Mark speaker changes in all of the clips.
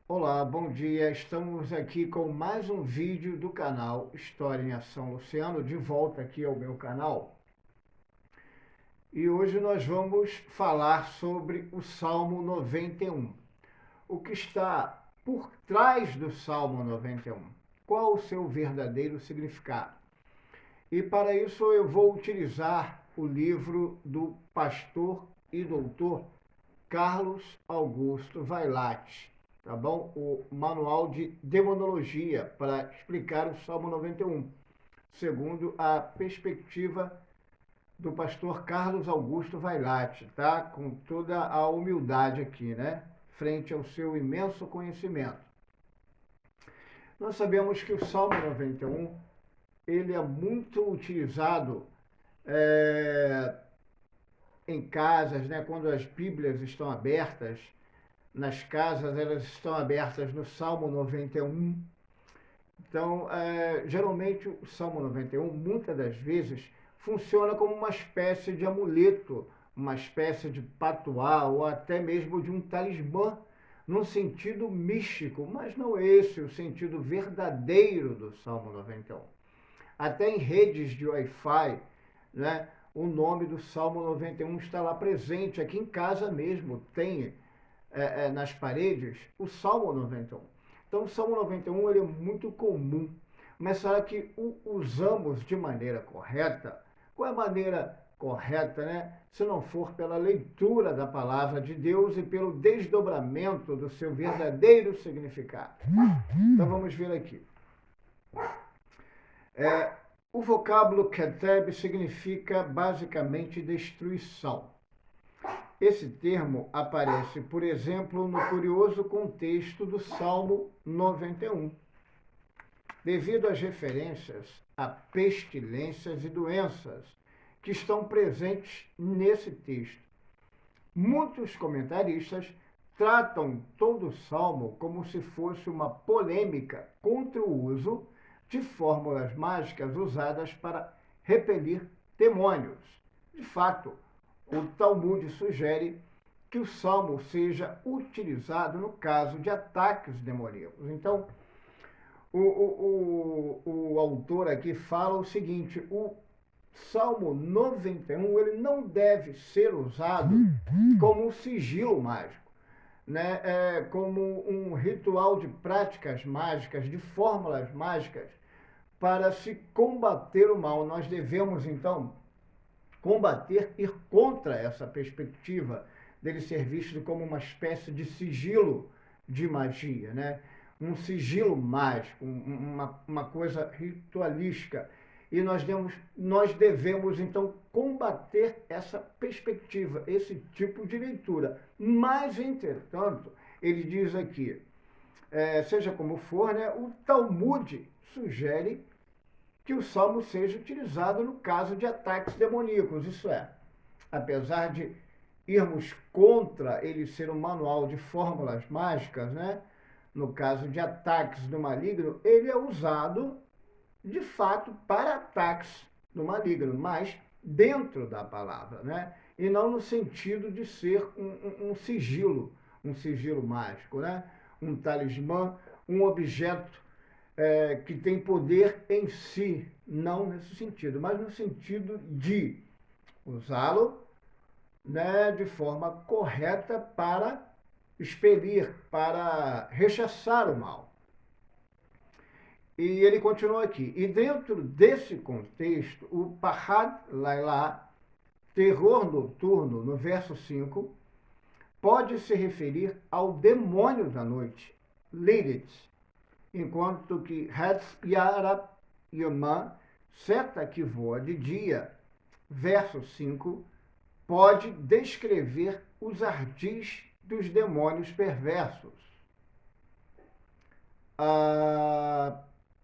Speaker 1: Olá, bom dia. Estamos aqui com mais um vídeo do canal História em Ação Luciano, de volta aqui ao meu canal. E hoje nós vamos falar sobre o Salmo 91. O que está por trás do Salmo 91? Qual o seu verdadeiro significado? E para isso eu vou utilizar o livro do pastor e doutor Carlos Augusto Vailate, tá bom? O Manual de Demonologia para explicar o Salmo 91, segundo a perspectiva do pastor Carlos Augusto Vailate, tá? Com toda a humildade aqui, né? Frente ao seu imenso conhecimento. Nós sabemos que o Salmo 91, ele é muito utilizado em casas, né? Quando as Bíblias estão abertas, nas casas, elas estão abertas no Salmo 91. Então, geralmente o Salmo 91, muitas das vezes, funciona como uma espécie de amuleto, uma espécie de patuá ou até mesmo de um talismã, num sentido místico, mas não é esse o sentido verdadeiro do Salmo 91. Até em redes de Wi-Fi, né, o nome do Salmo 91 está lá presente. Aqui em casa mesmo tem nas paredes o Salmo 91. Então o Salmo 91 ele é muito comum, mas será que o usamos de maneira correta? Qual é a maneira correta, né? Se não for pela leitura da palavra de Deus e pelo desdobramento do seu verdadeiro significado. Então vamos ver aqui. O vocábulo keteb significa basicamente destruição. Esse termo aparece, por exemplo, no curioso contexto do Salmo 91, devido às referências a pestilências e doenças que estão presentes nesse texto. Muitos comentaristas tratam todo o Salmo como se fosse uma polêmica contra o uso de fórmulas mágicas usadas para repelir demônios. De fato, o Talmud sugere que o Salmo seja utilizado no caso de ataques demoníacos. Então, o autor aqui fala o seguinte: o Salmo 91 ele não deve ser usado como um sigilo mágico, né? Como um ritual de práticas mágicas, de fórmulas mágicas para se combater o mal. Nós devemos, então, combater, ir contra essa perspectiva dele ser visto como uma espécie de sigilo de magia, né? Um sigilo mágico, uma coisa ritualística. E nós devemos, então, combater essa perspectiva, esse tipo de leitura. Mas, entretanto, ele diz aqui, seja como for, né, o Talmud sugere que o salmo seja utilizado no caso de ataques demoníacos. Isso é, apesar de irmos contra ele ser um manual de fórmulas mágicas, né? No caso de ataques do maligno, ele é usado de fato para ataques do maligno, mas dentro da palavra, né? E não no sentido de ser um sigilo mágico, né? Um talismã, um objeto que tem poder em si, não nesse sentido, mas no sentido de usá-lo, né, de forma correta para expelir, para rechaçar o mal. E ele continua aqui. E dentro desse contexto, o Pahad Lailá, terror noturno, no verso 5, pode se referir ao demônio da noite, Lilith, enquanto que Hetz Yarab Yomã, seta que voa de dia, verso 5, pode descrever os ardis dos demônios perversos.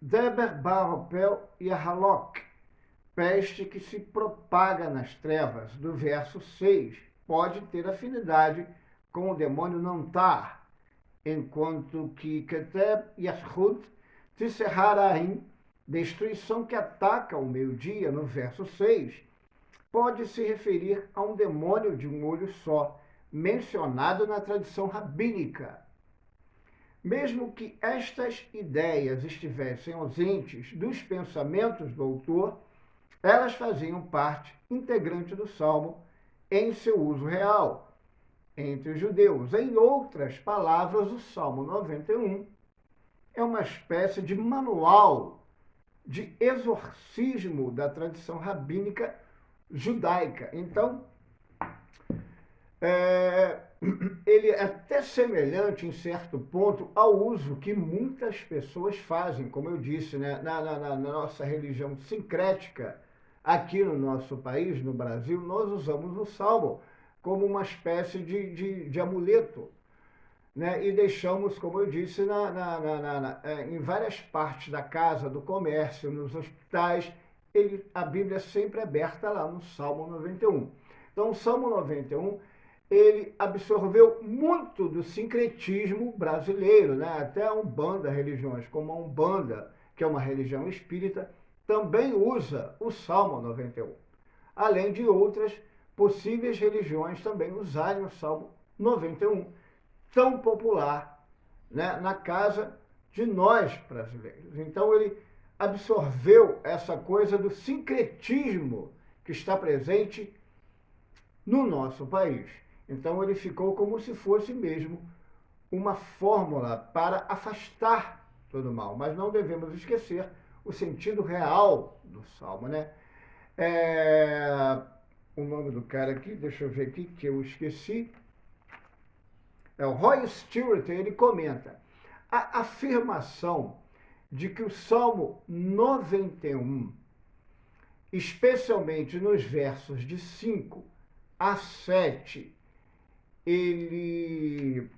Speaker 1: Deber Baropel e Halok, peste que se propaga nas trevas, do verso 6, pode ter afinidade com o demônio Nantar, enquanto que Keteb Yashut Tisserharaim, destruição que ataca ao meio-dia, no verso 6, pode se referir a um demônio de um olho só, mencionado na tradição rabínica. Mesmo que estas ideias estivessem ausentes dos pensamentos do autor, elas faziam parte integrante do Salmo em seu uso real entre os judeus. Em outras palavras, o Salmo 91 é uma espécie de manual de exorcismo da tradição rabínica judaica. Então, ele é até semelhante, em certo ponto, ao uso que muitas pessoas fazem, como eu disse, né, na nossa religião sincrética, aqui no nosso país, no Brasil, nós usamos o Salmo como uma espécie de amuleto, né, e deixamos, como eu disse, em várias partes da casa, do comércio, nos hospitais, a Bíblia é sempre aberta lá no Salmo 91. Então, o Salmo 91, ele absorveu muito do sincretismo brasileiro, né? Até a Umbanda, religiões como a Umbanda, que é uma religião espírita, também usa o Salmo 91. Além de outras possíveis religiões também usarem o Salmo 91, tão popular, né, na casa de nós brasileiros. Então ele absorveu essa coisa do sincretismo que está presente no nosso país. Então ele ficou como se fosse mesmo uma fórmula para afastar todo o mal. Mas não devemos esquecer o sentido real do Salmo, né? O nome do cara aqui, deixa eu ver aqui, que eu esqueci. O Roy Stewart, ele comenta: a afirmação de que o Salmo 91, especialmente nos versos de 5 a 7, ele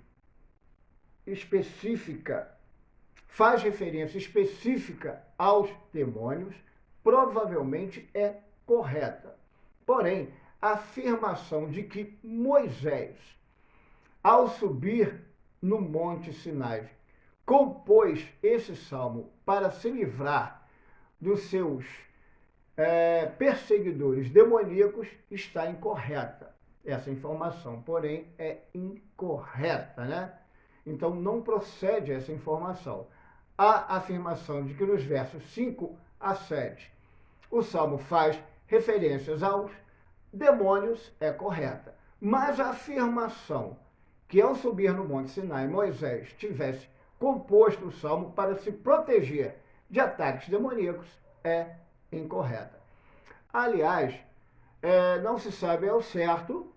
Speaker 1: faz referência específica aos demônios, provavelmente é correta. Porém, a afirmação de que Moisés, ao subir no Monte Sinai, compôs esse salmo para se livrar dos seus perseguidores demoníacos, está incorreta. Essa informação, porém, é incorreta, né? Então, não procede essa informação. A afirmação de que nos versos 5 a 7 o Salmo faz referências aos demônios é correta. Mas a afirmação que ao subir no Monte Sinai, Moisés tivesse composto o Salmo para se proteger de ataques demoníacos é incorreta. Aliás, não se sabe ao certo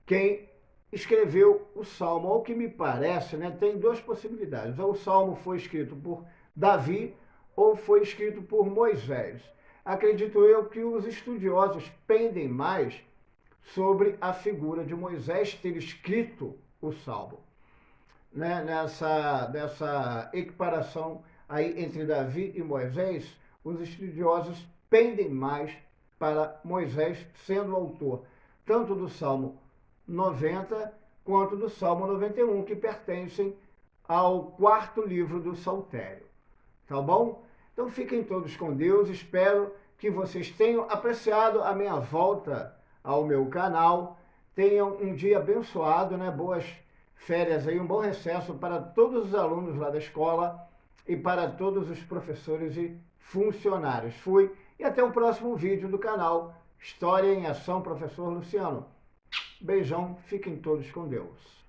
Speaker 1: quem escreveu o Salmo. Ao que me parece, né, tem duas possibilidades. Ou o Salmo foi escrito por Davi ou foi escrito por Moisés. Acredito eu que os estudiosos pendem mais sobre a figura de Moisés ter escrito o Salmo, né? Nessa equiparação aí entre Davi e Moisés, os estudiosos pendem mais para Moisés sendo o autor tanto do Salmo 90 quanto do Salmo 91, que pertencem ao quarto livro do Saltério. Tá bom? Então fiquem todos com Deus. Espero que vocês tenham apreciado a minha volta ao meu canal. Tenham um dia abençoado, né? Boas férias aí, um bom recesso para todos os alunos lá da escola e para todos os professores e funcionários. Fui e até o próximo vídeo do canal História em Ação, Professor Luciano. Beijão, fiquem todos com Deus.